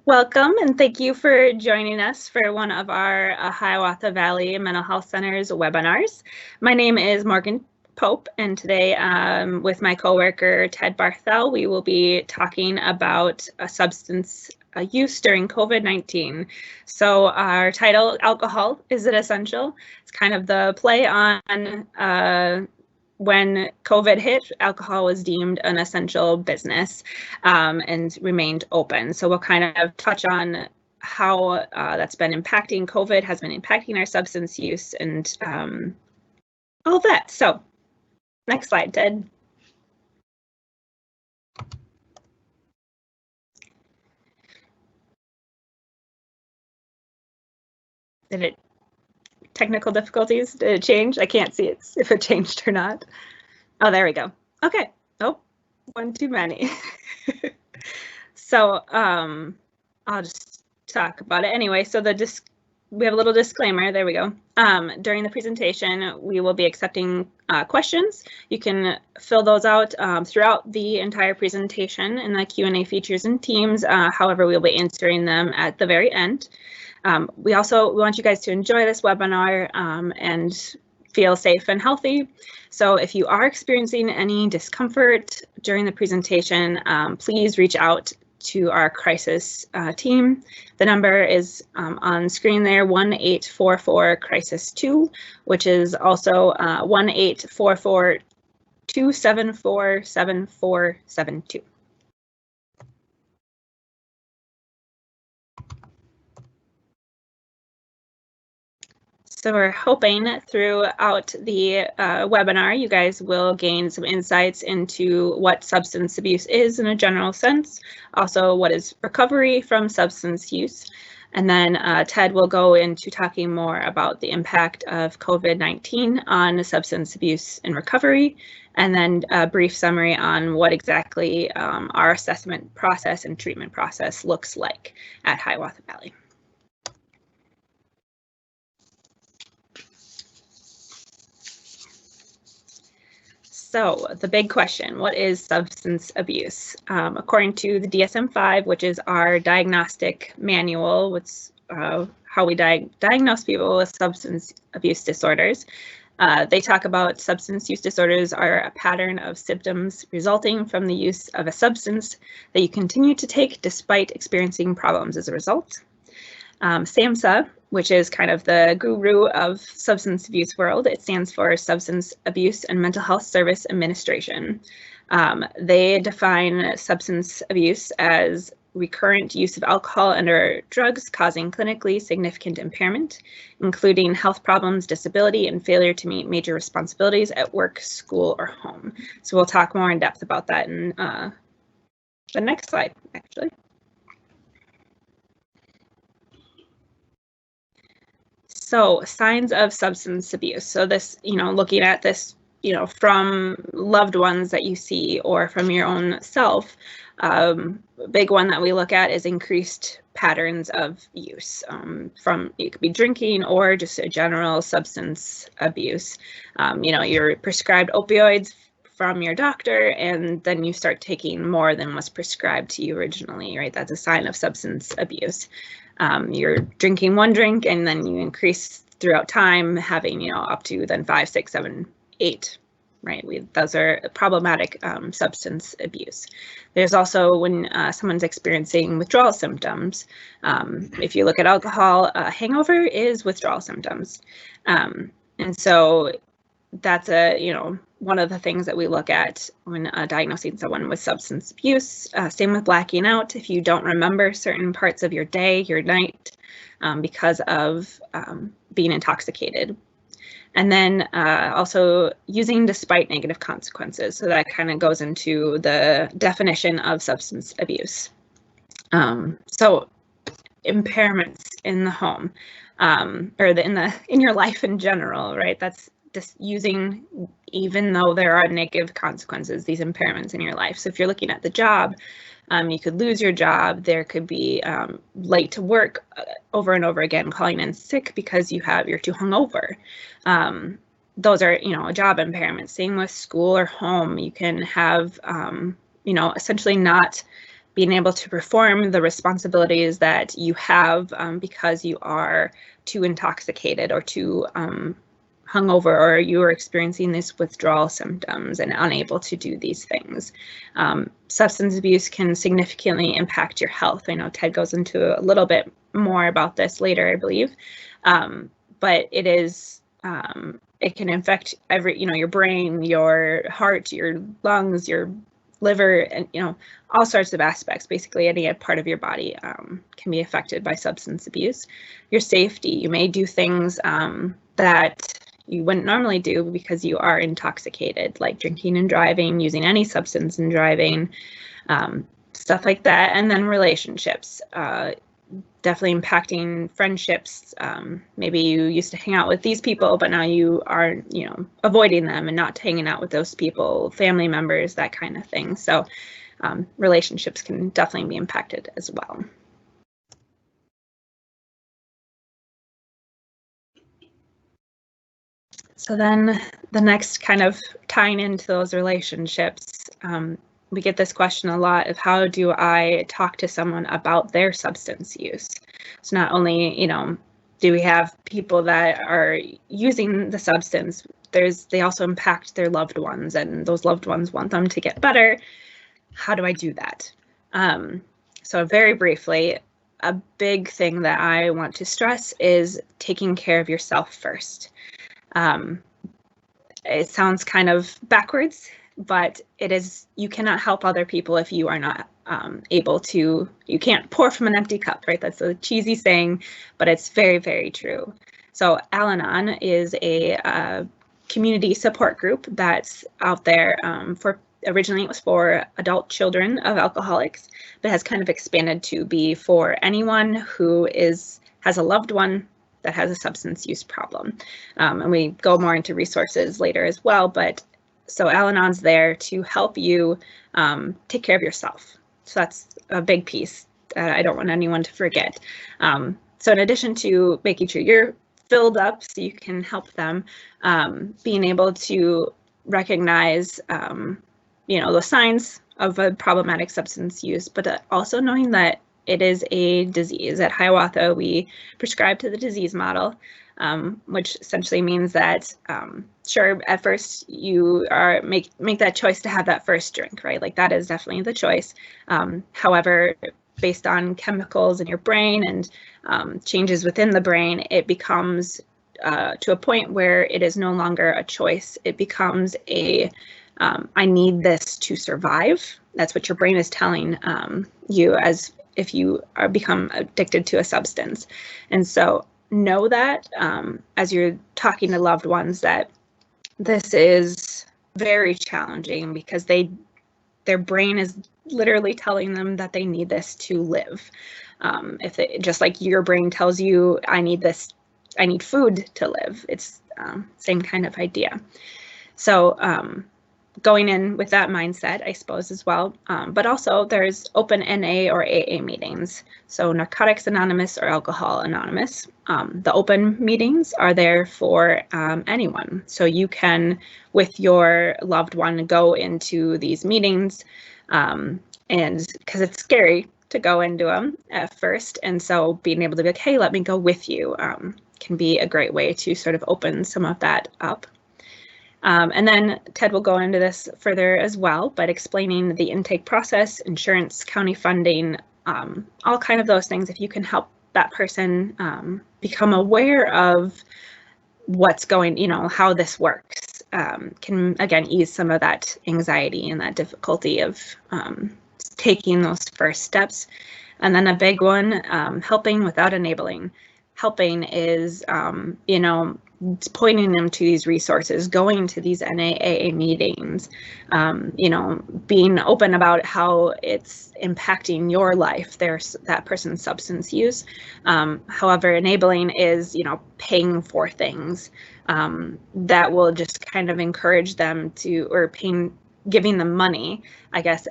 Welcome and thank you for joining us for one of our Hiawatha Valley Mental Health Center's webinars. My name is Morgan Pope, and today with my coworker Ted Barthel, we will be talking about substance use during COVID-19. So our title, Alcohol, Is It Essential? It's kind of the play on when COVID hit, alcohol was deemed an essential business and remained open. So we'll kind of touch on how that's been impacting, COVID has been impacting our substance use and all of that. So next slide, Ted. Did it, technical difficulties, did it change? I can't see it if it changed or not. Oh, there we go. Okay. Oh, one too many. So I'll just talk about it anyway. So we have a little disclaimer. There we go. During the presentation, we will be accepting questions. You can fill those out throughout the entire presentation in the Q&A features and Teams. However, we'll be answering them at the very end. We also want you guys to enjoy this webinar and feel safe and healthy. So if you are experiencing any discomfort during the presentation, please reach out to our crisis team. The number is on screen there, 1-844-CRISIS-2, which is also 1-844-274-7472. So we're hoping throughout the webinar, you guys will gain some insights into what substance abuse is in a general sense, also what is recovery from substance use. And then Ted will go into talking more about the impact of COVID-19 on substance abuse and recovery, and then a brief summary on what exactly our assessment process and treatment process looks like at Hiawatha Valley. So the big question, what is substance abuse? According to the DSM-5, which is our diagnostic manual, which how we diagnose people with substance abuse disorders, they talk about substance use disorders are a pattern of symptoms resulting from the use of a substance that you continue to take despite experiencing problems as a result. SAMHSA, which is kind of the guru of substance abuse world. It stands for Substance Abuse and Mental Health Service Administration. They define substance abuse as recurrent use of alcohol and/or drugs causing clinically significant impairment, including health problems, disability, and failure to meet major responsibilities at work, school, or home. So we'll talk more in depth about that in the next slide, actually. So signs of substance abuse. So this, looking at this, from loved ones that you see or from your own self, a big one that we look at is increased patterns of use from, it could be drinking or just a general substance abuse. You're prescribed opioids from your doctor and then you start taking more than was prescribed to you originally, right? That's a sign of substance abuse. You're drinking one drink and then you increase throughout time, having, up to then 5, 6, 7, 8, right? Those are problematic substance abuse. There's also when someone's experiencing withdrawal symptoms. If you look at alcohol, hangover is withdrawal symptoms. And so that's one of the things that we look at when diagnosing someone with substance abuse. Same with blacking out. If you don't remember certain parts of your day, your night, because of being intoxicated. And then also using despite negative consequences. So that kind of goes into the definition of substance abuse. So impairments in the home, or in your life in general, right? That's just using, even though there are negative consequences, these impairments in your life. So if you're looking at the job, you could lose your job. There could be late to work over and over again, calling in sick because you're too hungover. Those are, a job impairment. Same with school or home. You can have, essentially not being able to perform the responsibilities that you have because you are too intoxicated or too hungover, or you are experiencing these withdrawal symptoms and unable to do these things. Substance abuse can significantly impact your health. I know Ted goes into a little bit more about this later, I believe, but it is it can affect your brain, your heart, your lungs, your liver, and all sorts of aspects. Basically, any part of your body can be affected by substance abuse. Your safety, you may do things that you wouldn't normally do because you are intoxicated, like drinking and driving, using any substance in driving, stuff like that. And then relationships, definitely impacting friendships. Maybe you used to hang out with these people, but now you are, avoiding them and not hanging out with those people, family members, that kind of thing. So relationships can definitely be impacted as well. So then the next kind of tying into those relationships, we get this question a lot of how do I talk to someone about their substance use? So not only, do we have people that are using the substance, they also impact their loved ones, and those loved ones want them to get better. How do I do that? So very briefly, a big thing that I want to stress is taking care of yourself first. It sounds kind of backwards, but it is. You cannot help other people if you are not able to. You can't pour from an empty cup, right? That's a cheesy saying, but it's very, very true. So Al-Anon is a community support group that's out there originally it was for adult children of alcoholics, but has kind of expanded to be for anyone who has a loved one that has a substance use problem. And we go more into resources later as well, but so Al-Anon's there to help you take care of yourself. So that's a big piece that I don't want anyone to forget. So in addition to making sure you're filled up so you can help them, being able to recognize the signs of a problematic substance use, but also knowing that it is a disease. At Hiawatha, we prescribe to the disease model, which essentially means that, sure, at first you make that choice to have that first drink, right? Like that is definitely the choice. However, based on chemicals in your brain and changes within the brain, it becomes to a point where it is no longer a choice. It becomes I need this to survive. That's what your brain is telling you as if you become addicted to a substance. And so know that as you're talking to loved ones that this is very challenging because their brain is literally telling them that they need this to live. Just like your brain tells you, I need food to live. It's same kind of idea. So going in with that mindset, I suppose, as well. But also there's open NA or AA meetings. So Narcotics Anonymous or Alcohol Anonymous. The open meetings are there for anyone. So you can, with your loved one, go into these meetings and because it's scary to go into them at first. And so being able to be like, hey, let me go with you can be a great way to sort of open some of that up. And then Ted will go into this further as well, but explaining the intake process, insurance, county funding, all kind of those things. If you can help that person become aware of what's going, how this works, can again ease some of that anxiety and that difficulty of taking those first steps. And then a big one, helping without enabling. Helping is, pointing them to these resources, going to these NAAA meetings, being open about how it's impacting your life, that person's substance use. However, enabling is, paying for things that will just kind of encourage them to, or giving them money, I guess,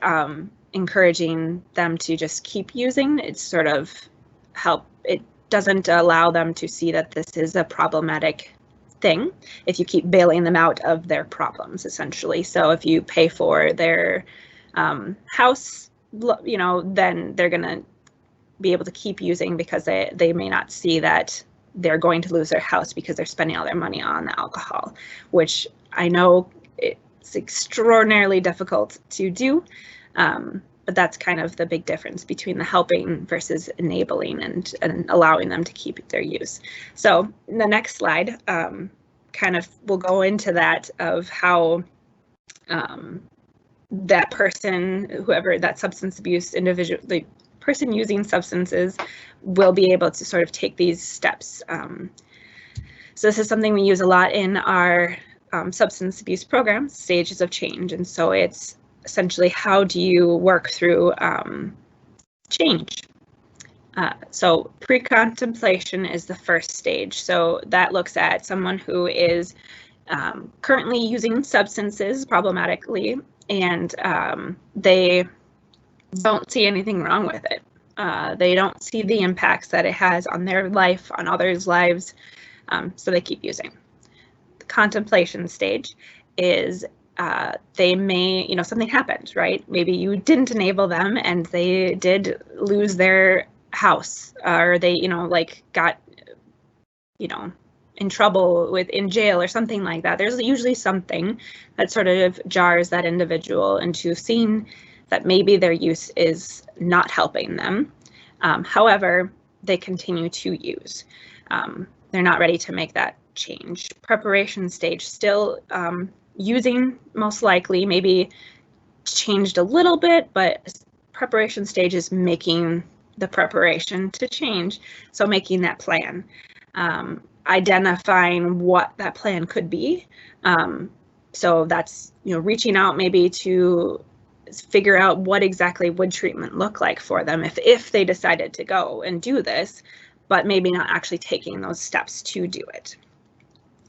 encouraging them to just keep using. It's sort of it doesn't allow them to see that this is a problematic thing if you keep bailing them out of their problems, essentially. So if you pay for their house you know, then they're going to be able to keep using because they may not see that they're going to lose their house because they're spending all their money on the alcohol, which I know it's extraordinarily difficult to do. But that's kind of the big difference between the helping versus enabling and allowing them to keep their use. So the next slide kind of will go into that of how that person, whoever that substance abuse individual, the person using substances, will be able to sort of take these steps. So this is something we use a lot in our substance abuse program, Stages of Change. And so it's essentially, how do you work through change? So pre-contemplation is the first stage. So that looks at someone who is currently using substances problematically, and they don't see anything wrong with it. They don't see the impacts that it has on their life, on others' lives, so they keep using. The contemplation stage is they may, you know, something happened, right? Maybe you didn't enable them and they did lose their house, or they, you know, like got, you know, in trouble in jail or something like that. There's usually something that sort of jars that individual into seeing that maybe their use is not helping them. However, they continue to use. They're not ready to make that change. Preparation stage, still using, most likely, maybe changed a little bit, but preparation stage is making the preparation to change. So making that plan, identifying what that plan could be. So that's, you know, reaching out maybe to figure out what exactly would treatment look like for them if they decided to go and do this, but maybe not actually taking those steps to do it.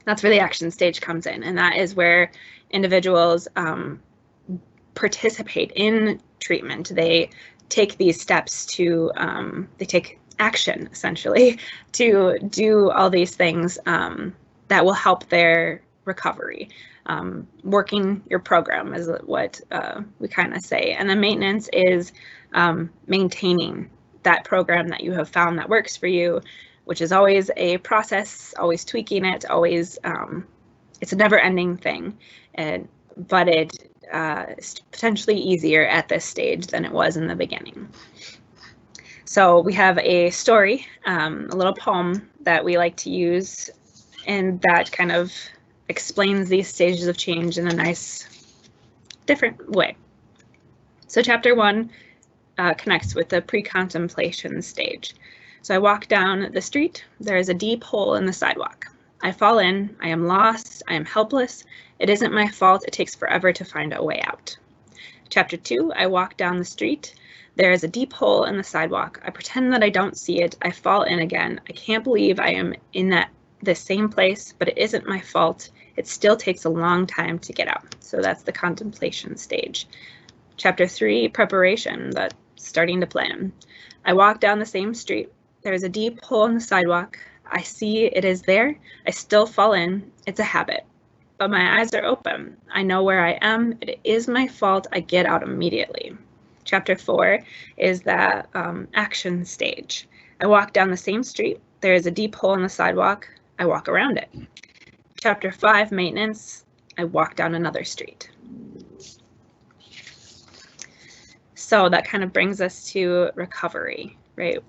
That's where the action stage comes in, and that is where individuals participate in treatment. They take these steps to, they take action, essentially, to do all these things that will help their recovery. Working your program is what we kind of say. And then maintenance is maintaining that program that you have found that works for you, which is always a process, always tweaking it, always, it's a never-ending thing. But it is potentially easier at this stage than it was in the beginning. So we have a story, a little poem that we like to use, and that kind of explains these stages of change in a nice, different way. So chapter 1 connects with the pre-contemplation stage. So I walk down the street. There is a deep hole in the sidewalk. I fall in. I am lost. I am helpless. It isn't my fault. It takes forever to find a way out. Chapter 2, I walk down the street. There is a deep hole in the sidewalk. I pretend that I don't see it. I fall in again. I can't believe I am in the same place, but it isn't my fault. It still takes a long time to get out. So that's the contemplation stage. Chapter 3, preparation, the starting to plan. I walk down the same street. There is a deep hole in the sidewalk. I see it is there. I still fall in. It's a habit. But my eyes are open. I know where I am. It is my fault. I get out immediately. Chapter 4 is the action stage. I walk down the same street. There is a deep hole in the sidewalk. I walk around it. Chapter 5, maintenance. I walk down another street. So that kind of brings us to recovery, right?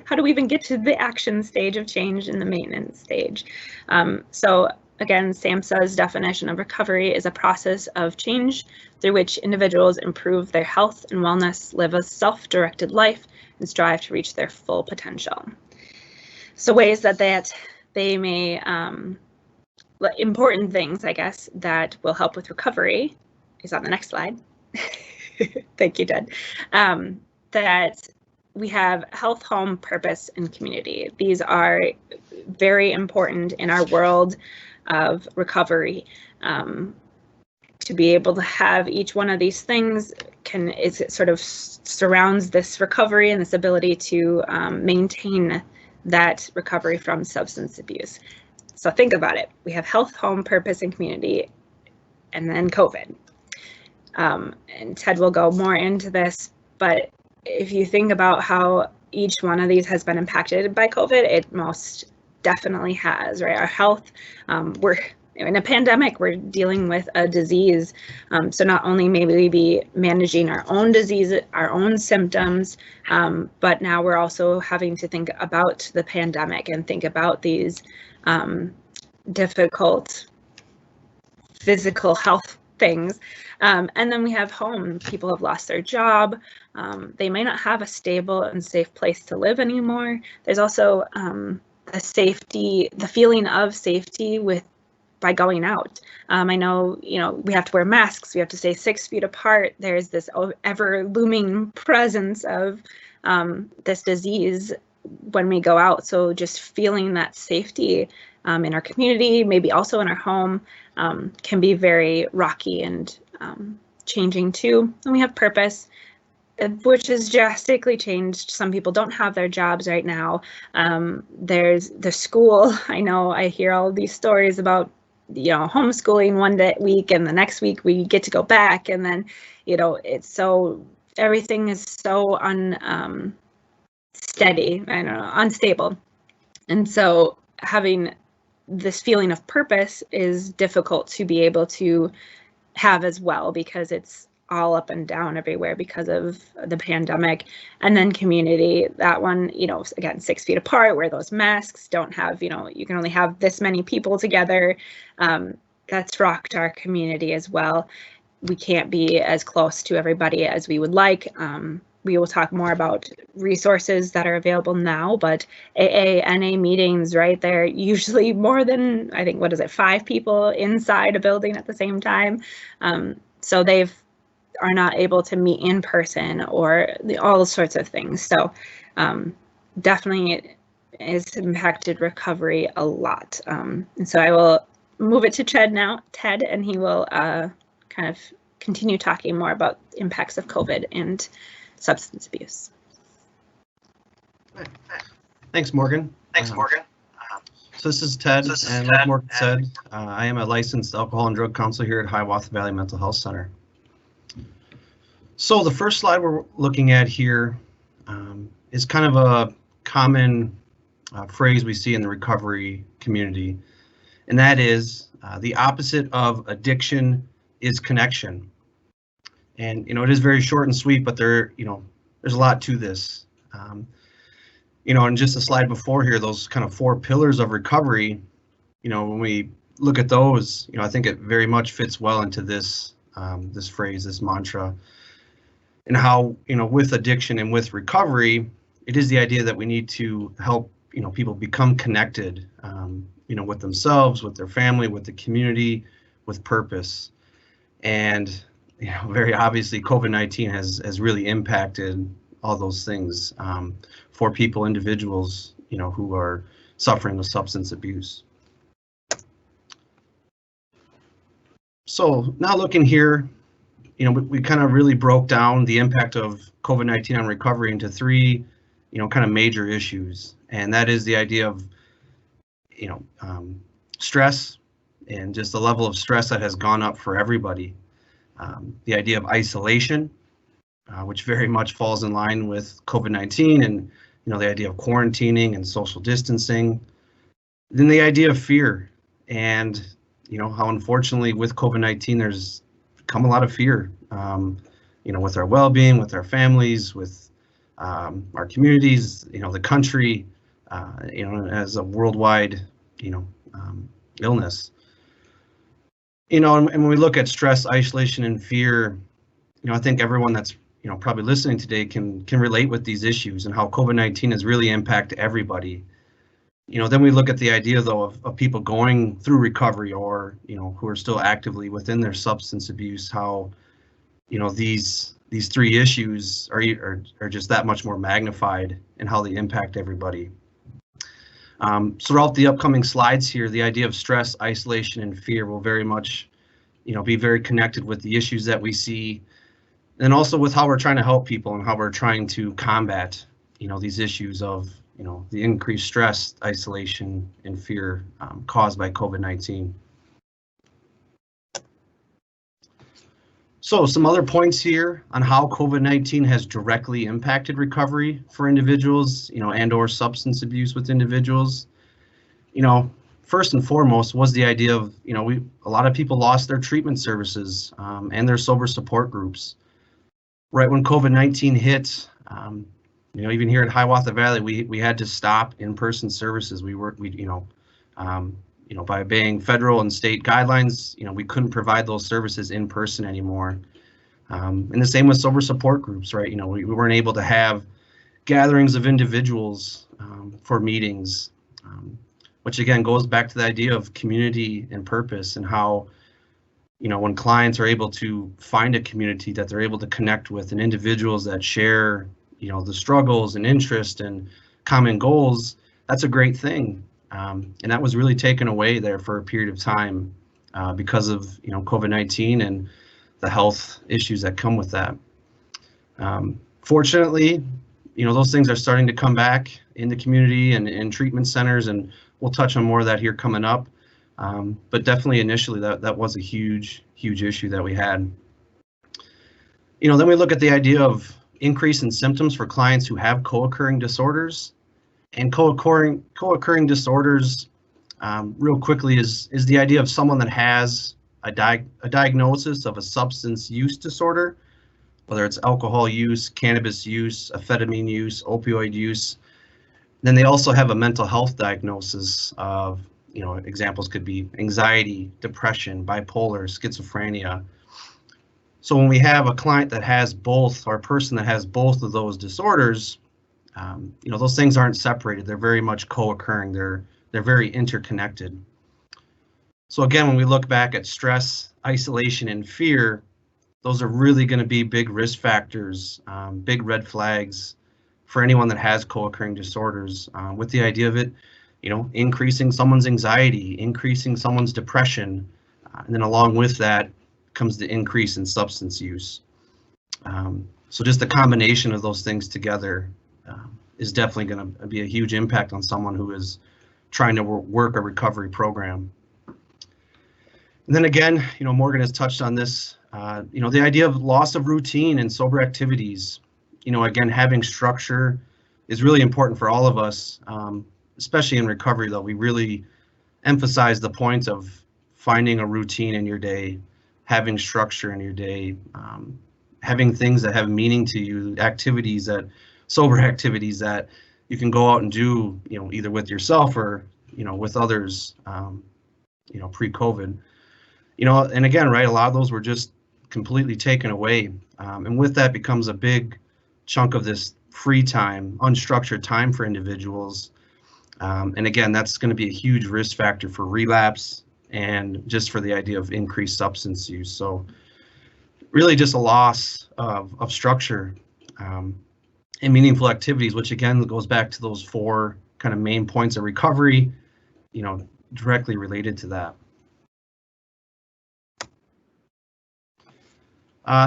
How do we even get to the action stage of change in the maintenance stage? So again, SAMHSA's definition of recovery is a process of change through which individuals improve their health and wellness, live a self-directed life, and strive to reach their full potential. So ways that they may, important things, I guess, that will help with recovery is on the next slide. Thank you, Ted. That we have health, home, purpose, and community. These are very important in our world of recovery. To be able to have each one of these things it sort of surrounds this recovery and this ability to maintain that recovery from substance abuse. So think about it. We have health, home, purpose, and community, and then COVID. And Ted will go more into this, but if you think about how each one of these has been impacted by COVID, it most definitely has, right? Our health, we're in a pandemic, we're dealing with a disease. So not only may we be managing our own disease, our own symptoms, but now we're also having to think about the pandemic and think about these difficult physical health things. And then we have home. People have lost their job. They may not have a stable and safe place to live anymore. There's also the feeling of safety by going out. I know, we have to wear masks. We have to stay 6 feet apart. There's this ever looming presence of this disease when we go out. So just feeling that safety in our community, maybe also in our home, can be very rocky and changing too. And we have purpose, which has drastically changed. Some people don't have their jobs right now. There's the school. I know I hear all these stories about, homeschooling one week and the next week we get to go back. And then, everything is so unstable. And so having this feeling of purpose is difficult to be able to have as well, because it's all up and down everywhere because of the pandemic. And then community, that one, again, 6 feet apart, wear those masks, don't have, you can only have this many people together. That's rocked our community as well. We can't be as close to everybody as we would like. We will talk more about resources that are available now, but AA, NA meetings, right? They're usually more than, 5 people inside a building at the same time. So are not able to meet in person or all sorts of things. So definitely it has impacted recovery a lot. And so I will move it to Ted now, and he will kind of continue talking more about impacts of COVID and substance abuse. Thanks, Morgan. So this is Ted, and like Morgan said, I am a licensed alcohol and drug counselor here at Hiawatha Valley Mental Health Center. So the first slide we're looking at here is kind of a common phrase we see in the recovery community, and that is the opposite of addiction is connection. And it is very short and sweet, but there's a lot to this. And just a slide before here, those kind of 4 pillars of recovery, when we look at those, I think it very much fits well into this this phrase, this mantra, and how, with addiction and with recovery, it is the idea that we need to help, people become connected, with themselves, with their family, with the community, with purpose. And very obviously, COVID-19 has really impacted all those things for people, individuals, who are suffering with substance abuse. So now looking here, we kind of really broke down the impact of COVID-19 on recovery into 3, kind of major issues, and that is the idea of, stress and just the level of stress that has gone up for everybody. The idea of isolation, which very much falls in line with COVID-19, and the idea of quarantining and social distancing. Then the idea of fear, and how unfortunately with COVID-19 there's come a lot of fear, with our well-being, with our families, with our communities, the country, as a worldwide, illness. And when we look at stress, isolation, and fear, I think everyone that's probably listening today can relate with these issues and how COVID-19 has really impacted everybody. Then we look at the idea though of people going through recovery or who are still actively within their substance abuse, how these 3 issues are just that much more magnified and how they impact everybody. So throughout the upcoming slides here, the idea of stress, isolation, and fear will very much, be very connected with the issues that we see, and also with how we're trying to help people and how we're trying to combat, these issues of, the increased stress, isolation, and fear caused by COVID-19. So some other points here on how COVID-19 has directly impacted recovery for individuals, and or substance abuse with individuals. First and foremost was the idea of, a lot of people lost their treatment services and their sober support groups. Right when COVID-19 hit, even here at Hiawatha Valley, we had to stop in-person services. By obeying federal and state guidelines, we couldn't provide those services in person anymore. And the same with sober support groups, right? We weren't able to have gatherings of individuals for meetings, which again goes back to the idea of community and purpose, and how, when clients are able to find a community that they're able to connect with, and individuals that share, the struggles and interest and common goals, that's a great thing. And that was really taken away there for a period of time because of, COVID-19 and the health issues that come with that. Fortunately, those things are starting to come back in the community and in treatment centers, and we'll touch on more of that here coming up. But definitely initially that was a huge issue that we had. Then we look at the idea of increase in symptoms for clients who have co-occurring disorders. And co-occurring disorders, real quickly, is the idea of someone that has a diagnosis of a substance use disorder, whether it's alcohol use, cannabis use, amphetamine use, opioid use. Then they also have a mental health diagnosis of, examples could be anxiety, depression, bipolar, schizophrenia. So when we have a client that has both, or a person that has both of those disorders, those things aren't separated. They're very much co-occurring. They're very interconnected. So again, when we look back at stress, isolation, and fear, those are really going to be big risk factors, big red flags for anyone that has co-occurring disorders, with the idea of it, increasing someone's anxiety, increasing someone's depression, and then along with that comes the increase in substance use. So just the combination of those things together is definitely going to be a huge impact on someone who is trying to work a recovery program. And then again, Morgan has touched on this, the idea of loss of routine and sober activities. Again, having structure is really important for all of us, especially in recovery, though. We really emphasize the point of finding a routine in your day, having structure in your day, having things that have meaning to you, sober activities that you can go out and do, either with yourself or, with others, pre-COVID. And again, right, a lot of those were just completely taken away. And with that becomes a big chunk of this free time, unstructured time for individuals. And again, that's going to be a huge risk factor for relapse and just for the idea of increased substance use. So really just a loss of structure and meaningful activities, which again goes back to those 4 kind of main points of recovery, directly related to that.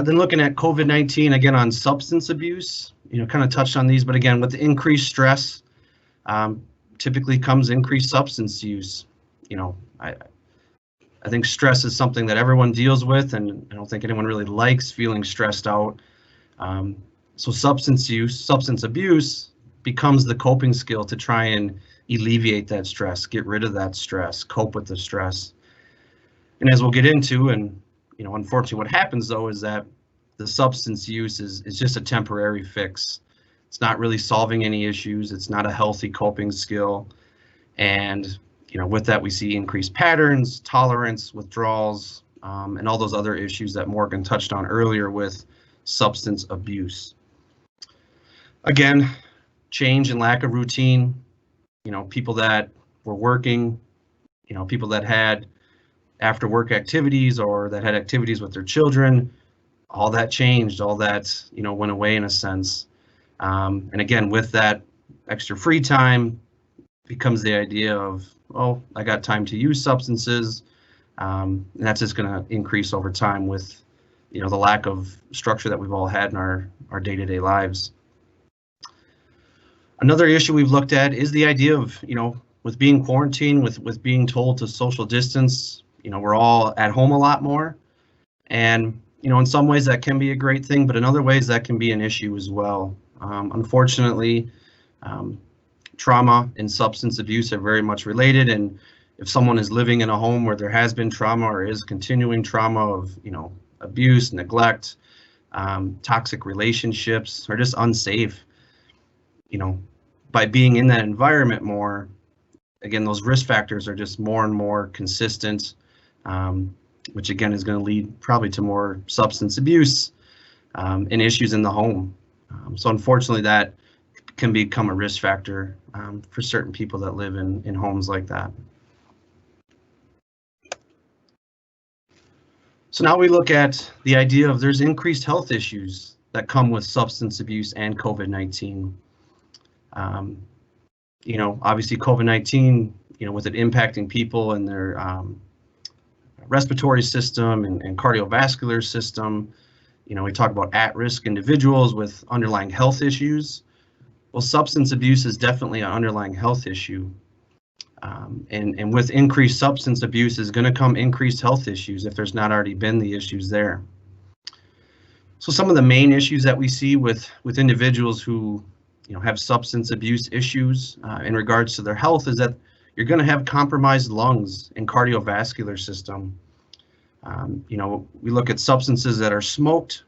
Then looking at COVID-19, again, on substance abuse, kind of touched on these, but again, with the increased stress, typically comes increased substance use. I think stress is something that everyone deals with, and I don't think anyone really likes feeling stressed out. So substance abuse becomes the coping skill to try and alleviate that stress, get rid of that stress, cope with the stress. And as we'll get into, and unfortunately what happens though is that the substance use is just a temporary fix. It's not really solving any issues. It's not a healthy coping skill. And with that we see increased patterns, tolerance, withdrawals, and all those other issues that Morgan touched on earlier with substance abuse. Again, change and lack of routine, people that were working, people that had after work activities or that had activities with their children, all that changed, all that, went away in a sense. And again, with that extra free time becomes the idea of, oh, I got time to use substances. And that's just going to increase over time with, the lack of structure that we've all had in our day-to-day lives. Another issue we've looked at is the idea of, with being quarantined, with being told to social distance, we're all at home a lot more. And in some ways that can be a great thing, but in other ways that can be an issue as well. Unfortunately, trauma and substance abuse are very much related, and if someone is living in a home where there has been trauma or is continuing trauma of, abuse, neglect, toxic relationships, or just unsafe, by being in that environment more, again, those risk factors are just more and more consistent, which again is going to lead probably to more substance abuse and issues in the home. So unfortunately, that can become a risk factor for certain people that live in homes like that. So now we look at the idea of there's increased health issues that come with substance abuse and COVID-19. Obviously COVID-19, with it impacting people and their respiratory system and cardiovascular system. We talk about at-risk individuals with underlying health issues. Well, substance abuse is definitely an underlying health issue. And with increased substance abuse is going to come increased health issues if there's not already been the issues there. So some of the main issues that we see with individuals who have substance abuse issues in regards to their health is that you're going to have compromised lungs and cardiovascular system. We look at substances that are smoked.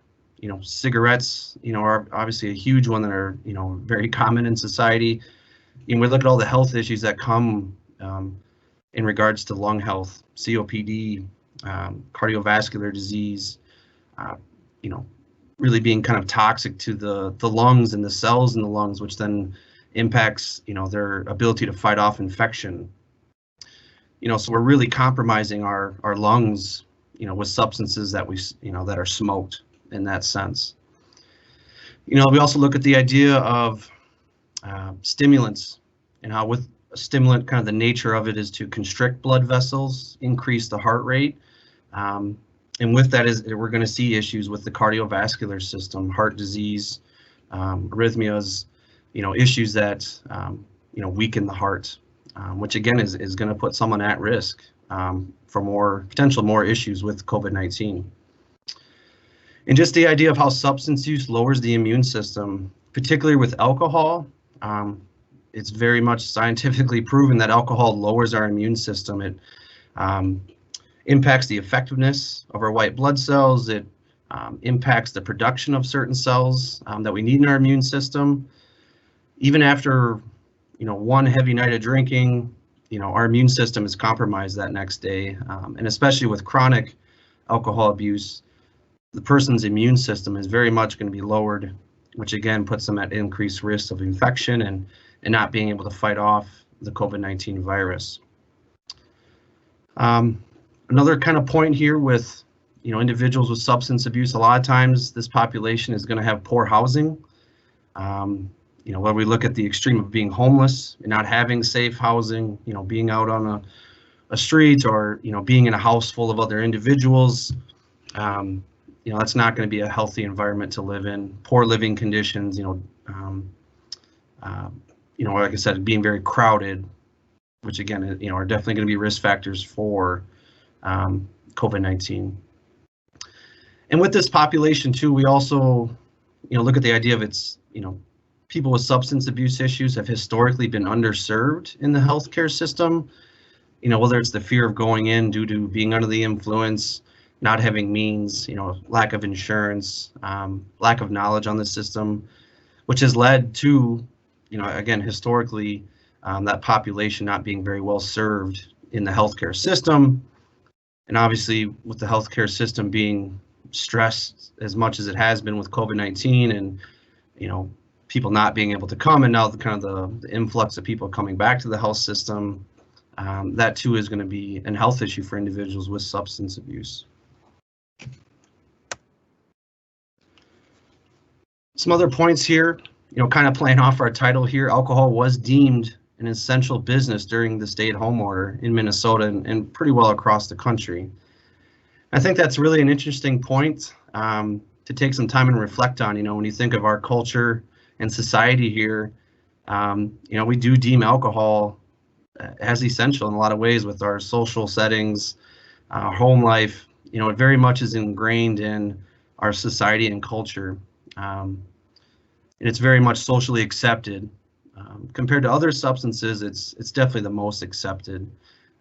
Cigarettes, are obviously a huge one that are, very common in society. And we look at all the health issues that come in regards to lung health, COPD, cardiovascular disease, really being kind of toxic to the lungs and the cells in the lungs, which then impacts, their ability to fight off infection. So we're really compromising our lungs, with substances that that are smoked in that sense. We also look at the idea of stimulants and how with a stimulant, kind of the nature of it is to constrict blood vessels, increase the heart rate. And with that we're going to see issues with the cardiovascular system, heart disease, arrhythmias, issues that, weaken the heart, which again is going to put someone at risk for more issues with COVID-19. And just the idea of how substance use lowers the immune system, particularly with alcohol. It's very much scientifically proven that alcohol lowers our immune system. It impacts the effectiveness of our white blood cells. It impacts the production of certain cells that we need in our immune system. Even after, one heavy night of drinking, our immune system is compromised that next day. And especially with chronic alcohol abuse, the person's immune system is very much going to be lowered, which again puts them at increased risk of infection and not being able to fight off the COVID-19 virus. Another kind of point here with, individuals with substance abuse, a lot of times this population is going to have poor housing. When we look at the extreme of being homeless and not having safe housing, being out on a street or, being in a house full of other individuals, that's not going to be a healthy environment to live in. Poor living conditions, like I said, being very crowded, which again, are definitely going to be risk factors for COVID-19. And with this population too, we also, look at the idea of people with substance abuse issues have historically been underserved in the healthcare system. Whether it's the fear of going in due to being under the influence, not having means, lack of insurance, lack of knowledge on the system, which has led to, again, historically, that population not being very well served in the healthcare system. And obviously with the healthcare system being stressed as much as it has been with COVID-19 and, people not being able to come, and now the influx of people coming back to the health system, that too is going to be a health issue for individuals with substance abuse. Some other points here, kind of playing off our title here, alcohol was deemed an essential business during the stay-at-home order in Minnesota and pretty well across the country. I think that's really an interesting point to take some time and reflect on. When you think of our culture and society here, we do deem alcohol as essential in a lot of ways with our social settings, our home life, it very much is ingrained in our society and culture. And it's very much socially accepted. Compared to other substances, it's definitely the most accepted.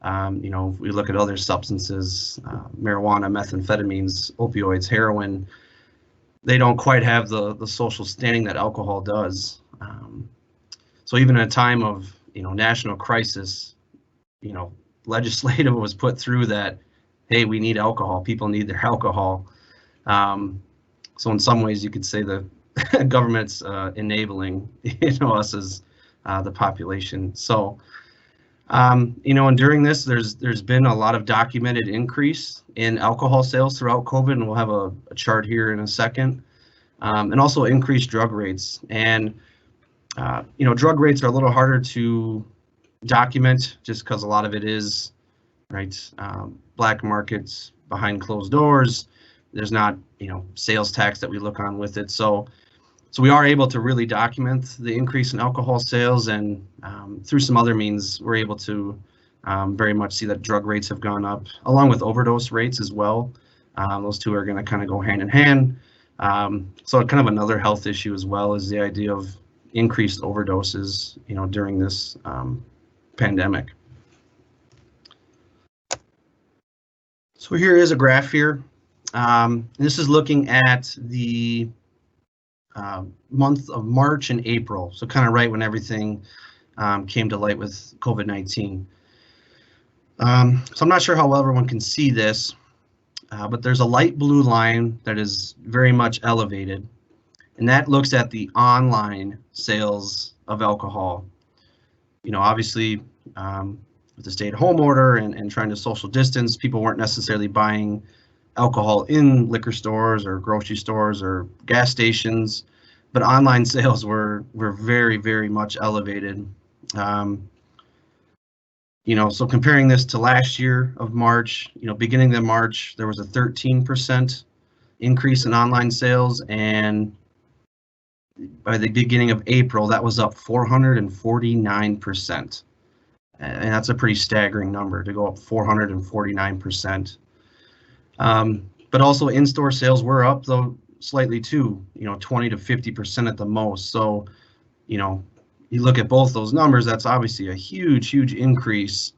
If we look at other substances, marijuana, methamphetamines, opioids, heroin, they don't quite have the social standing that alcohol does. So even in a time of, national crisis, legislative was put through that, hey, we need alcohol. People need their alcohol. So in some ways, you could say the government's enabling, us as the population. So, and during this, there's been a lot of documented increase in alcohol sales throughout COVID, and we'll have a chart here in a second, and also increased drug rates. And drug rates are a little harder to document just because a lot of it is, right, black markets behind closed doors. There's not, sales tax that we look on with it. So we are able to really document the increase in alcohol sales, and through some other means, we're able to very much see that drug rates have gone up, along with overdose rates as well. Those two are going to kind of go hand in hand. So kind of another health issue as well is the idea of increased overdoses, during this pandemic. So here is a graph here. This is looking at the month of March and April, so kind of right when everything came to light with COVID-19. So I'm not sure how well everyone can see this, but there's a light blue line that is very much elevated, and that looks at the online sales of alcohol. Obviously, with the stay-at-home order and trying to social distance, people weren't necessarily buying alcohol in liquor stores or grocery stores or gas stations, but online sales were very, very much elevated. So comparing this to last year of March, beginning of March, there was a 13% increase in online sales, and by the beginning of April, that was up 449%. And that's a pretty staggering number to go up 449%. But also in-store sales were up, though, slightly too, 20 to 50% at the most. So, you look at both those numbers, that's obviously a huge, huge increase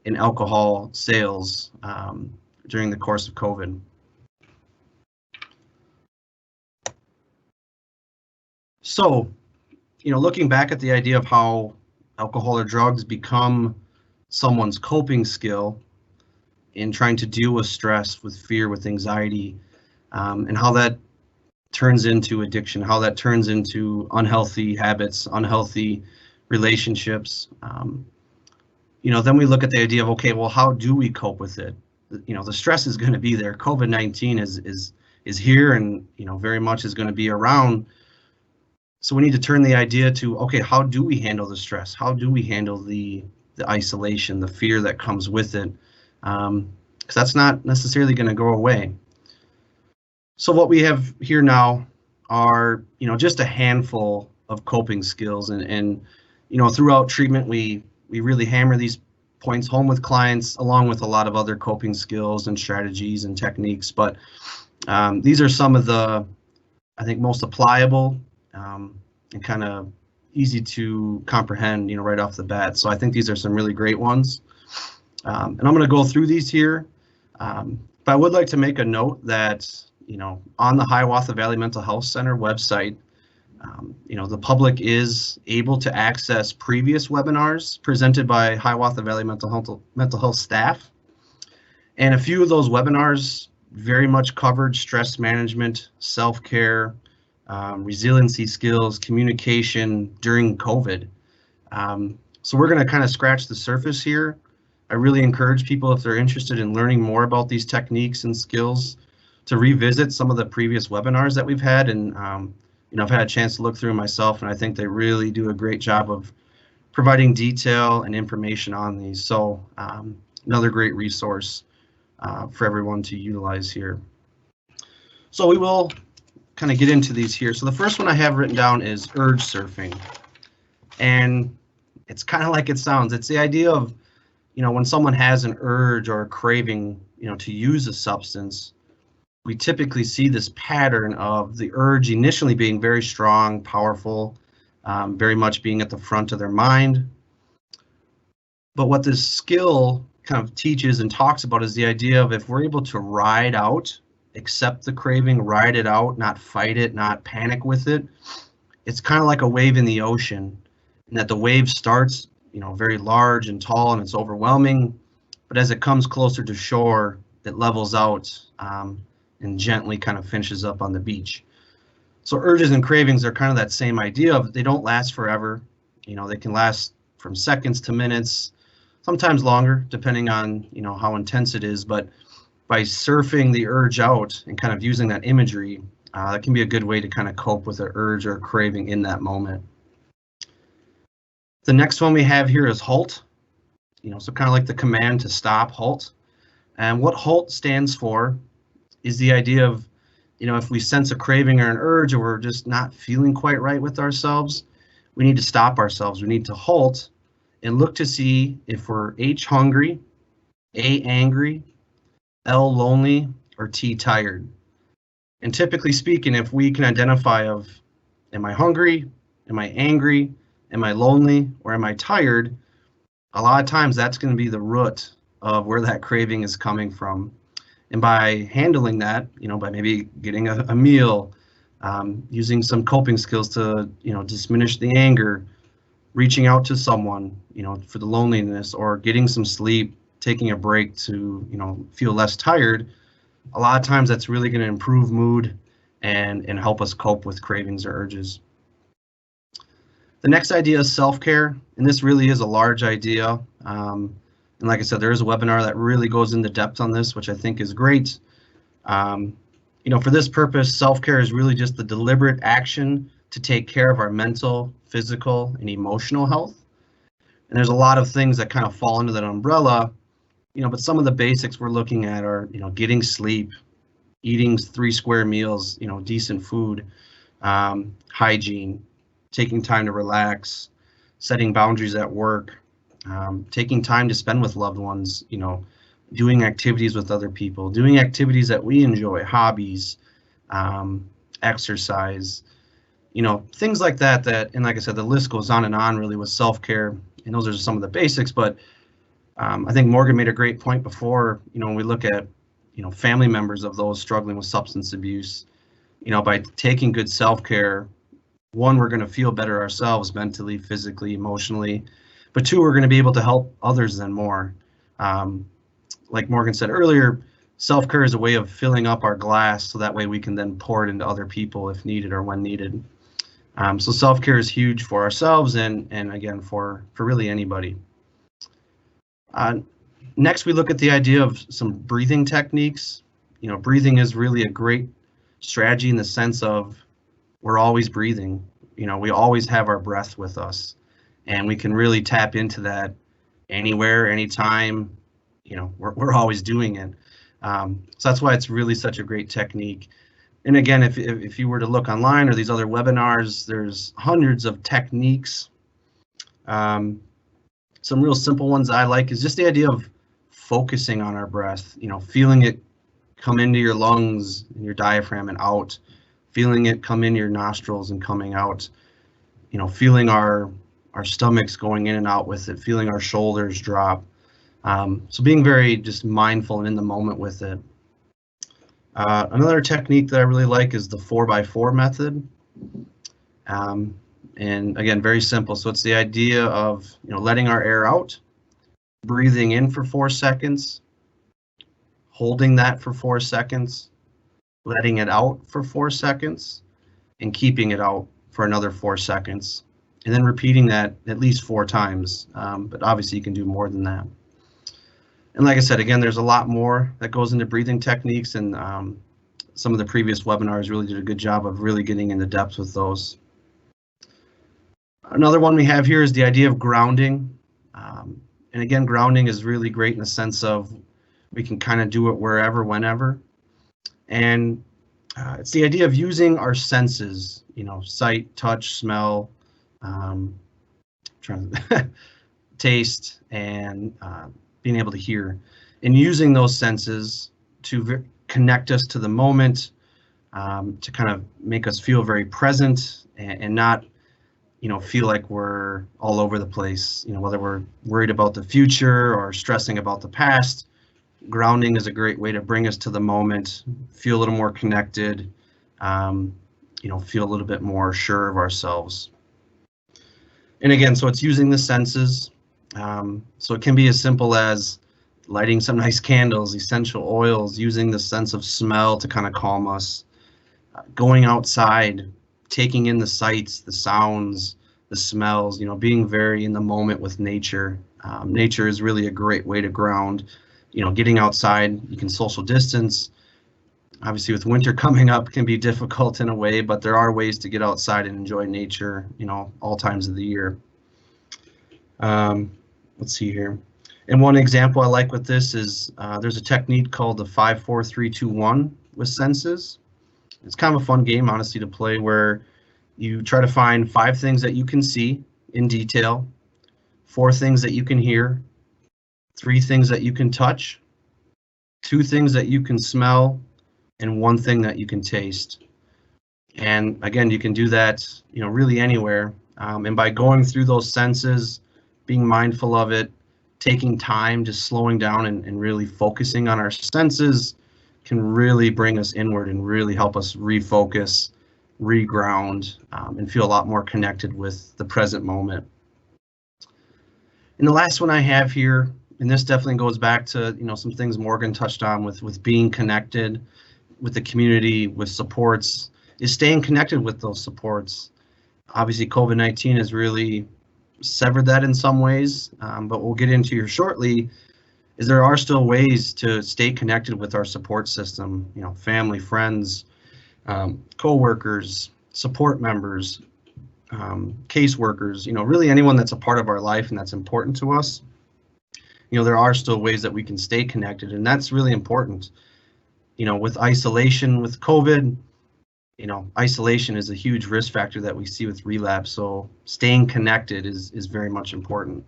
in alcohol sales during the course of COVID. So, looking back at the idea of how alcohol or drugs become someone's coping skill in trying to deal with stress, with fear, with anxiety, and how that turns into addiction, how that turns into unhealthy habits, unhealthy relationships. Then we look at the idea of, okay, well, how do we cope with it? The stress is going to be there. COVID-19 is here, and very much is going to be around. So we need to turn the idea to, okay, how do we handle the stress? How do we handle the isolation, the fear that comes with it? Because that's not necessarily going to go away. So what we have here now are, just a handful of coping skills, and throughout treatment, we really hammer these points home with clients, along with a lot of other coping skills and strategies and techniques. But these are some of the, I think, most applicable and kind of easy to comprehend, right off the bat. So I think these are some really great ones. And I'm going to go through these here. But I would like to make a note that, on the Hiawatha Valley Mental Health Center website, the public is able to access previous webinars presented by Hiawatha Valley Mental Health staff. And a few of those webinars very much covered stress management, self-care, resiliency skills, communication during COVID. So we're going to kind of scratch the surface here. I really encourage people, if they're interested in learning more about these techniques and skills, to revisit some of the previous webinars that we've had. And I've had a chance to look through myself, and I think they really do a great job of providing detail and information on these. So another great resource for everyone to utilize here. So we will kind of get into these here. So the first one I have written down is urge surfing. And it's kind of like it sounds. It's the idea of, when someone has an urge or a craving, to use a substance, we typically see this pattern of the urge initially being very strong, powerful, very much being at the front of their mind. But what this skill kind of teaches and talks about is the idea of if we're able to ride out, accept the craving, ride it out, not fight it, not panic with it. It's kind of like a wave in the ocean, and that the wave starts, very large and tall and it's overwhelming, but as it comes closer to shore, it levels out and gently kind of finishes up on the beach. So urges and cravings are kind of that same idea of they don't last forever. They can last from seconds to minutes, sometimes longer, depending on how intense it is. But by surfing the urge out and kind of using that imagery, that can be a good way to kind of cope with an urge or a craving in that moment. The next one we have here is HALT. So kind of like the command to stop, HALT. And what HALT stands for is the idea of, if we sense a craving or an urge, or we're just not feeling quite right with ourselves, we need to stop ourselves. We need to halt and look to see if we're H, hungry, A, angry, L, lonely, or T, tired. And typically speaking, if we can identify of, am I hungry, am I angry, am I lonely, or am I tired, a lot of times that's going to be the root of where that craving is coming from. And by handling that, by maybe getting a meal, using some coping skills to, diminish the anger, reaching out to someone, for the loneliness, or getting some sleep, taking a break to, feel less tired, a lot of times that's really going to improve mood and help us cope with cravings or urges. The next idea is self-care, and this really is a large idea. And like I said, there is a webinar that really goes into depth on this, which I think is great. For this purpose, self-care is really just the deliberate action to take care of our mental, physical, and emotional health. And there's a lot of things that kind of fall under that umbrella, but some of the basics we're looking at are, getting sleep, eating 3 square meals, decent food, hygiene, taking time to relax, setting boundaries at work, taking time to spend with loved ones, doing activities with other people, doing activities that we enjoy, hobbies, exercise, things like that, and like I said, the list goes on and on really with self-care, and those are some of the basics. But I think Morgan made a great point before, when we look at, family members of those struggling with substance abuse, by taking good self-care, one, we're going to feel better ourselves mentally, physically, emotionally, but 2, we're going to be able to help others then more. Like Morgan said earlier, self-care is a way of filling up our glass so that way we can then pour it into other people if needed or when needed. So self-care is huge for ourselves and again, for really anybody. Next, we look at the idea of some breathing techniques. Breathing is really a great strategy in the sense of we're always breathing. We always have our breath with us, and we can really tap into that anywhere, anytime. We're always doing it. So that's why it's really such a great technique. And again, if you were to look online or these other webinars, there's hundreds of techniques. Some real simple ones I like is just the idea of focusing on our breath, feeling it come into your lungs and your diaphragm and out, feeling it come in your nostrils and coming out, feeling our stomachs going in and out with it, feeling our shoulders drop. So being very just mindful and in the moment with it. Another technique that I really like is the 4x4 method. And again, very simple. So it's the idea of, letting our air out, breathing in for 4 seconds, holding that for 4 seconds, letting it out for 4 seconds, and keeping it out for another 4 seconds, and then repeating that at least 4 times. But obviously you can do more than that. And like I said, again, there's a lot more that goes into breathing techniques, and some of the previous webinars really did a good job of really getting into depth with those. Another one we have here is the idea of grounding. And again, grounding is really great in the sense of we can kind of do it wherever, whenever. And it's the idea of using our senses, sight, touch, smell, taste, and being able to hear. and using those senses to connect us to the moment, to kind of make us feel very present and not, feel like we're all over the place, whether we're worried about the future or stressing about the past. Grounding is a great way to bring us to the moment, feel a little more connected, feel a little bit more sure of ourselves. And again, so it's using the senses. So it can be as simple as lighting some nice candles, essential oils, using the sense of smell to kind of calm us, going outside, taking in the sights, the sounds, the smells, being very in the moment with nature. Nature is really a great way to ground. Getting outside, you can social distance. Obviously with winter coming up can be difficult in a way, but there are ways to get outside and enjoy nature, all times of the year. Let's see here. And one example I like with this is there's a technique called the 5, 4, 3, 2, 1 with senses. It's kind of a fun game, honestly, to play, where you try to find 5 things that you can see in detail, 4 things that you can hear, 3 things that you can touch, 2 things that you can smell, and 1 thing that you can taste. And again, you can do that, really anywhere. And by going through those senses, being mindful of it, taking time, just slowing down and really focusing on our senses can really bring us inward and really help us refocus, reground, and feel a lot more connected with the present moment. And the last one I have here, and this definitely goes back to some things Morgan touched on with being connected with the community, with supports, is staying connected with those supports. Obviously, COVID-19 has really severed that in some ways, but we'll get into here shortly, is there are still ways to stay connected with our support system, family, friends, co-workers, support members, caseworkers, really anyone that's a part of our life and that's important to us. There are still ways that we can stay connected, and that's really important. With isolation, with COVID, isolation is a huge risk factor that we see with relapse, so staying connected is very much important.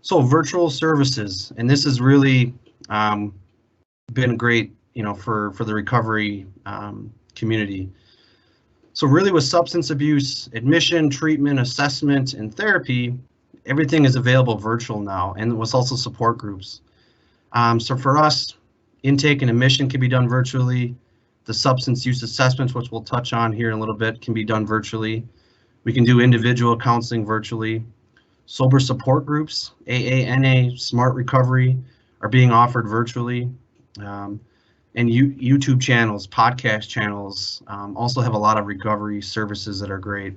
So virtual services, and this has really been great, for the recovery community. So really with substance abuse, admission, treatment, assessment, and therapy, everything is available virtual now, and with also support groups. So for us, intake and admission can be done virtually. The substance use assessments, which we'll touch on here in a little bit, can be done virtually. We can do individual counseling virtually. Sober support groups, AA, NA, Smart Recovery, are being offered virtually. And YouTube channels, podcast channels, also have a lot of recovery services that are great.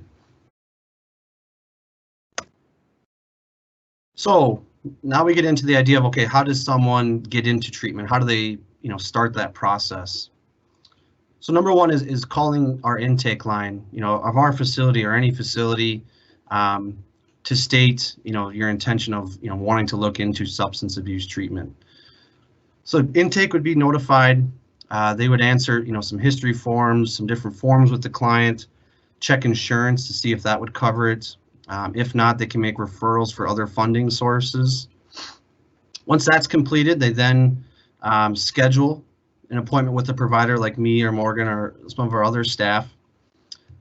So now we get into the idea of, okay, how does someone get into treatment? How do they, start that process? So number one is calling our intake line, of our facility or any facility, to state, your intention of, wanting to look into substance abuse treatment. So intake would be notified. They would answer, some history forms, some different forms with the client, check insurance to see if that would cover it. If not, they can make referrals for other funding sources. Once that's completed, they then schedule an appointment with a provider like me or Morgan or some of our other staff.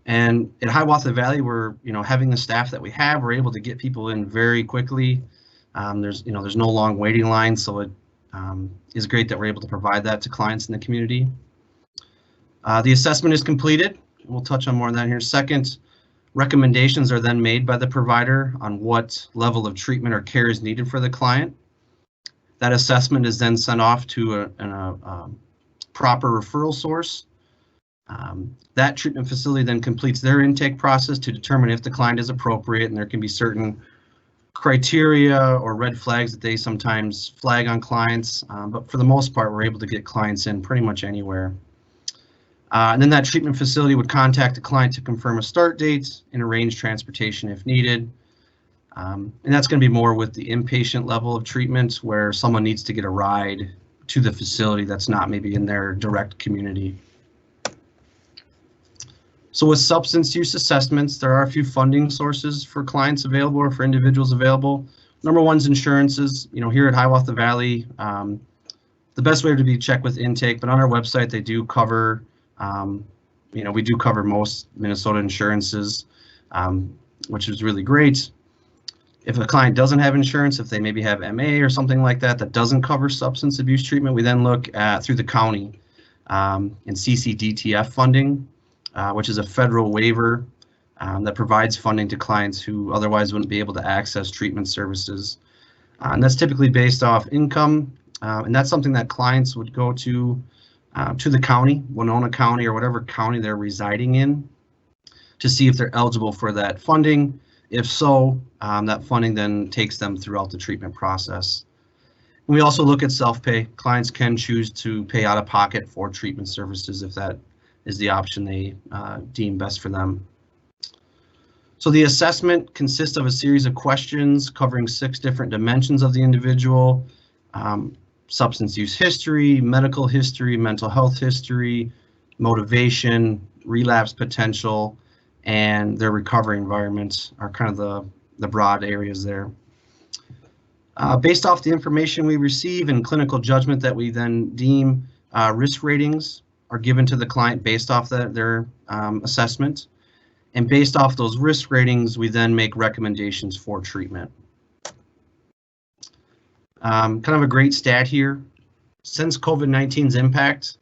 And at Hiawatha Valley, we're, having the staff that we have, we're able to get people in very quickly. There's no long waiting lines, so it is great that we're able to provide that to clients in the community. The assessment is completed. We'll touch on more on that here in a second. Recommendations are then made by the provider on what level of treatment or care is needed for the client. That assessment is then sent off to a proper referral source. That treatment facility then completes their intake process to determine if the client is appropriate, and there can be certain criteria or red flags that they sometimes flag on clients, but for the most part, we're able to get clients in pretty much anywhere. And then that treatment facility would contact the client to confirm a start date and arrange transportation if needed. And that's going to be more with the inpatient level of treatment, where someone needs to get a ride to the facility that's not maybe in their direct community. So with substance use assessments, there are a few funding sources for clients available or for individuals available. Number one's insurances. Here at Hiawatha Valley, the best way would be check with intake, but on our website they do cover, we do cover most Minnesota insurances, which is really great. If a client doesn't have insurance, if they maybe have MA or something like that that doesn't cover substance abuse treatment, we then look at through the county and CCDTF funding, which is a federal waiver that provides funding to clients who otherwise wouldn't be able to access treatment services. And that's typically based off income, and that's something that clients would go to the county, Winona County or whatever county they're residing in, to see if they're eligible for that funding. If so, that funding then takes them throughout the treatment process. We also look at self-pay. Clients can choose to pay out of pocket for treatment services if that is the option they deem best for them. So the assessment consists of a series of questions covering 6 different dimensions of the individual: substance use history, medical history, mental health history, motivation, relapse potential, and their recovery environment are kind of the broad areas there. Based off the information we receive and clinical judgment that we then deem, risk ratings are given to the client based off their assessment. And based off those risk ratings, we then make recommendations for treatment. Kind of a great stat here. Since COVID-19's impact,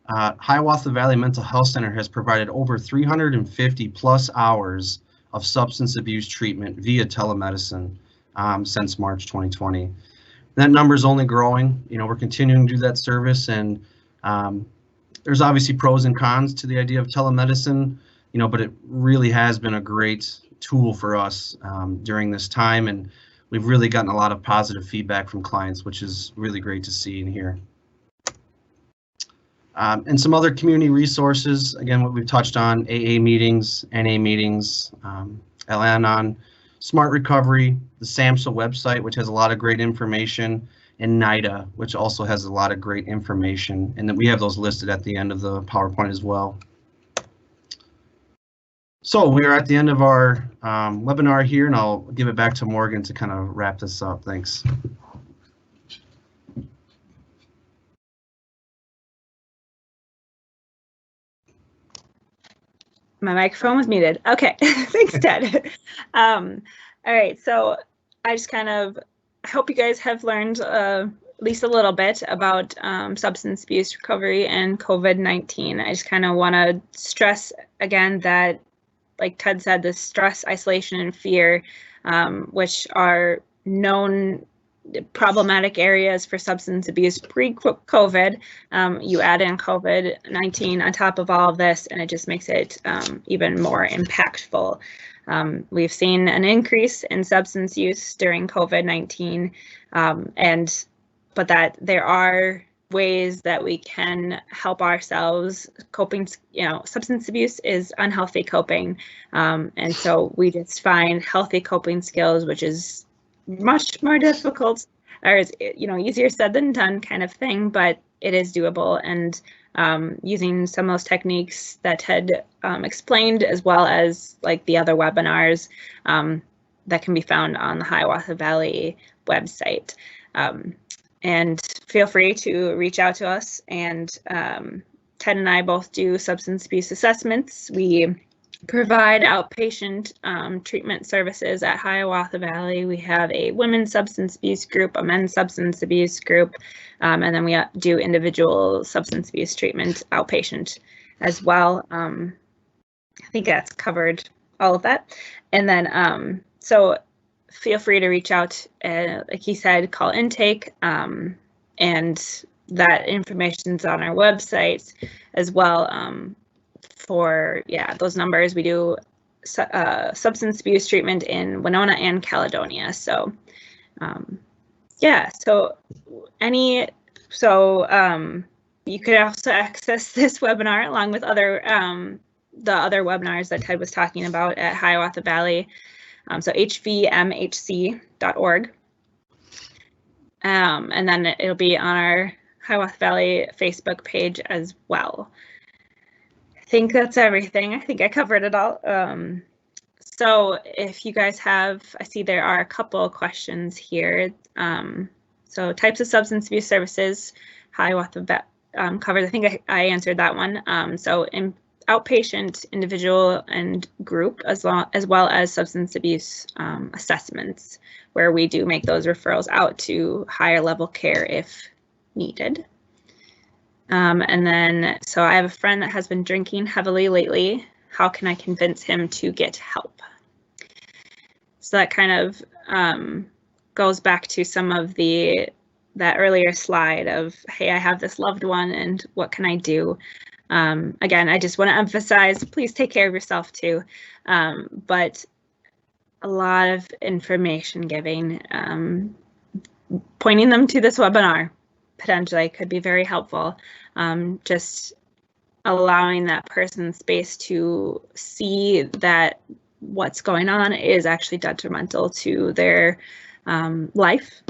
Hiawatha Valley Mental Health Center has provided over 350 plus hours of substance abuse treatment via telemedicine since March 2020. That number is only growing. We're continuing to do that service, and there's obviously pros and cons to the idea of telemedicine, but it really has been a great tool for us during this time, and we've really gotten a lot of positive feedback from clients, which is really great to see and hear. And some other community resources, again, what we've touched on: AA meetings, NA meetings, Al-Anon, Smart Recovery, the SAMHSA website, which has a lot of great information, and NIDA, which also has a lot of great information, and then we have those listed at the end of the PowerPoint as well. So we are at the end of our webinar here, and I'll give it back to Morgan to kind of wrap this up. Thanks. My microphone was muted. Okay, thanks, Ted. All right, so I just I hope you guys have learned at least a little bit about substance abuse recovery and COVID-19. I just kind of want to stress again that, like Ted said, the stress, isolation, and fear, which are known problematic areas for substance abuse pre-COVID. You add in COVID-19 on top of all of this, and it just makes it even more impactful. We've seen an increase in substance use during COVID-19, but that there are ways that we can help ourselves coping. Substance abuse is unhealthy coping, and so we just find healthy coping skills, which is much more difficult, or is easier said than done kind of thing, but it is doable. And using some of those techniques that Ted explained, as well as like the other webinars that can be found on the Hiawatha Valley website. And feel free to reach out to us. And Ted and I both do substance abuse assessments. We provide outpatient treatment services at Hiawatha Valley. We have a women's substance abuse group, a men's substance abuse group, and then we do individual substance abuse treatment outpatient as well. I think that's covered all of that. And then, so feel free to reach out, like he said, call intake, and that information's on our website as well. For those numbers, we do substance abuse treatment in Winona and Caledonia. So you could also access this webinar along with other the other webinars that Ted was talking about at Hiawatha Valley. So hvmhc.org, and then it'll be on our Hiawatha Valley Facebook page as well. I think that's everything. I think I covered it all. So if you guys have, I see there are a couple of questions here. So types of substance abuse services, Hiawatha vet covered. I think I answered that one. So in outpatient, individual, and group, as well as substance abuse assessments, where we do make those referrals out to higher level care if needed. And then, so I have a friend that has been drinking heavily lately. How can I convince him to get help? So that kind of goes back to some of that earlier slide of, hey, I have this loved one and what can I do? Again, I just want to emphasize, please take care of yourself too. But a lot of information giving, pointing them to this webinar potentially could be very helpful. Just allowing that person space to see that what's going on is actually detrimental to their life.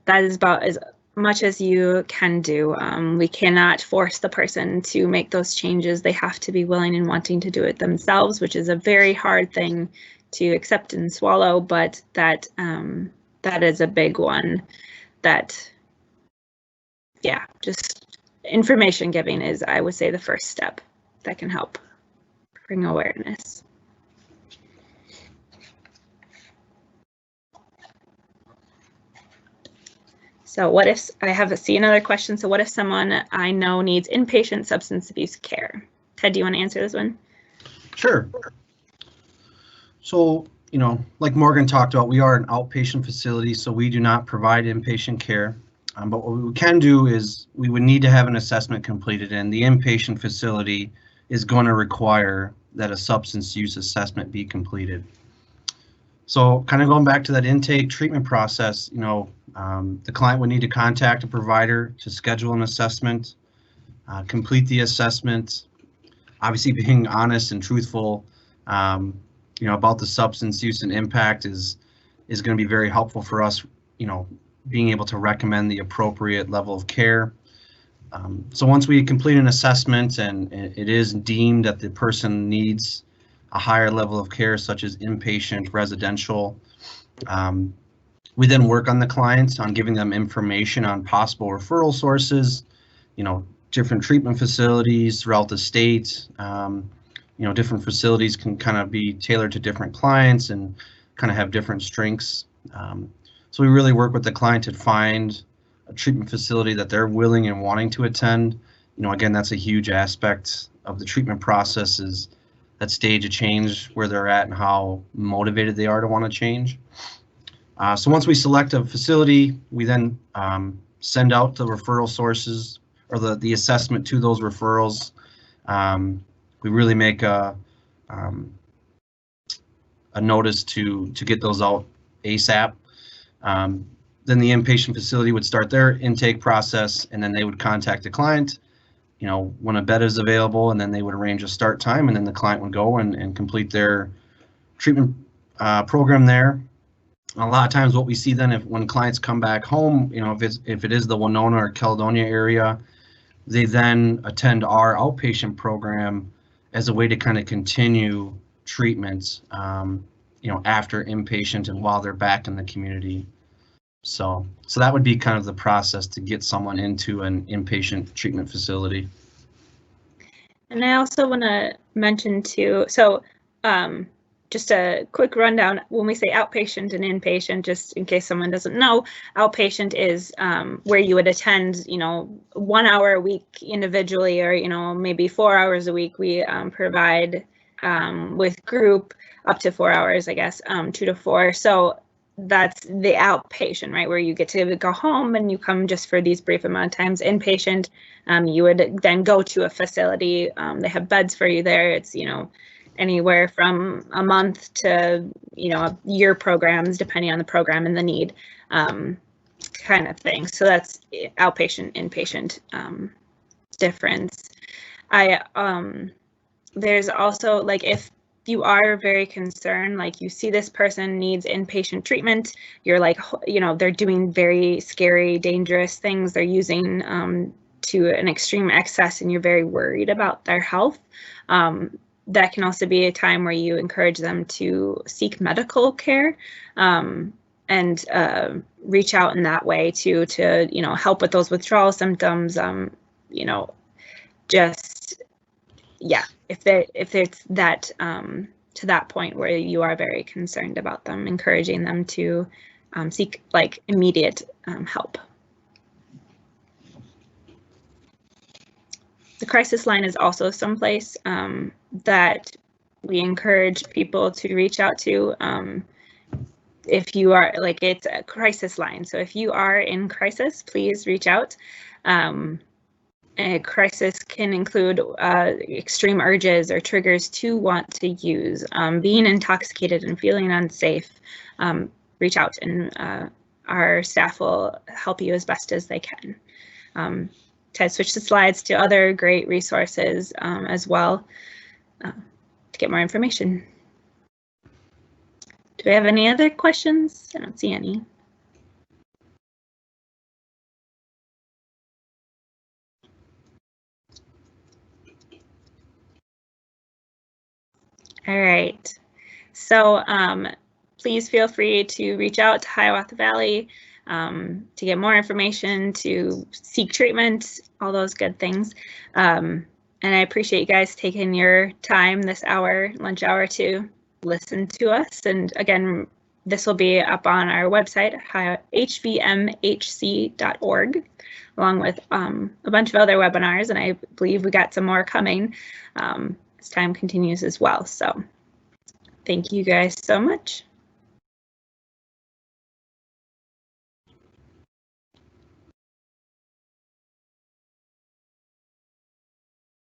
That is about as much as you can do. We cannot force the person to make those changes. They have to be willing and wanting to do it themselves, which is a very hard thing to accept and swallow, but that is a big one. That, yeah, just information giving is, I would say, the first step that can help bring awareness. So what if, see another question. So what if someone I know needs inpatient substance abuse care? Ted, do you want to answer this one? Sure. So, like Morgan talked about, we are an outpatient facility, so we do not provide inpatient care. But what we can do is we would need to have an assessment completed, and the inpatient facility is going to require that a substance use assessment be completed. So kind of going back to that intake treatment process, the client would need to contact a provider to schedule an assessment, complete the assessment, obviously being honest and truthful, about the substance use and impact is going to be very helpful for us, being able to recommend the appropriate level of care. So once we complete an assessment and it is deemed that the person needs a higher level of care, such as inpatient residential, we then work on the clients on giving them information on possible referral sources, different treatment facilities throughout the state. Different facilities can kind of be tailored to different clients and kind of have different strengths. So we really work with the client to find a treatment facility that they're willing and wanting to attend. Again, that's a huge aspect of the treatment process, is that stage of change, where they're at and how motivated they are to want to change. So once we select a facility, we then send out the referral sources or the assessment to those referrals. We really make a notice to get those out ASAP. Then the inpatient facility would start their intake process, and then they would contact the client, when a bed is available, and then they would arrange a start time, and then the client would go and complete their treatment program there. A lot of times what we see then, when clients come back home, if it is the Winona or Caledonia area, they then attend our outpatient program as a way to kind of continue treatments, after inpatient and while they're back in the community. So that would be kind of the process to get someone into an inpatient treatment facility. And I also want to mention too, so just a quick rundown, when we say outpatient and inpatient, just in case someone doesn't know, outpatient is where you would attend, 1 hour a week individually, or, maybe 4 hours a week. We provide with group up to 4 hours, I guess, 2 to 4. So that's the outpatient, right, where you get to go home and you come just for these brief amount of times. Inpatient, you would then go to a facility. They have beds for you there. It's, anywhere from a month to, a year programs, depending on the program and the need, kind of thing. So that's outpatient, inpatient difference. There's also, like, if you are very concerned, like you see this person needs inpatient treatment, you're like, they're doing very scary, dangerous things, they're using to an extreme excess, and you're very worried about their health, that can also be a time where you encourage them to seek medical care and reach out in that way to help with those withdrawal symptoms. Just if it's that to that point where you are very concerned about them, encouraging them to seek immediate help. The crisis line is also someplace that we encourage people to reach out to. If you are it's a crisis line. So if you are in crisis, please reach out. A crisis can include extreme urges or triggers to want to use, being intoxicated and feeling unsafe. Reach out and our staff will help you as best as they can. To switch the slides to other great resources as well to get more information. Do we have any other questions? I don't see any. All right, so please feel free to reach out to Hiawatha Valley to get more information, to seek treatment, all those good things. And I appreciate you guys taking your time this hour, lunch hour, to listen to us. And again, this will be up on our website, hvmhc.org, along with a bunch of other webinars, and I believe we got some more coming as time continues as well. So thank you guys so much.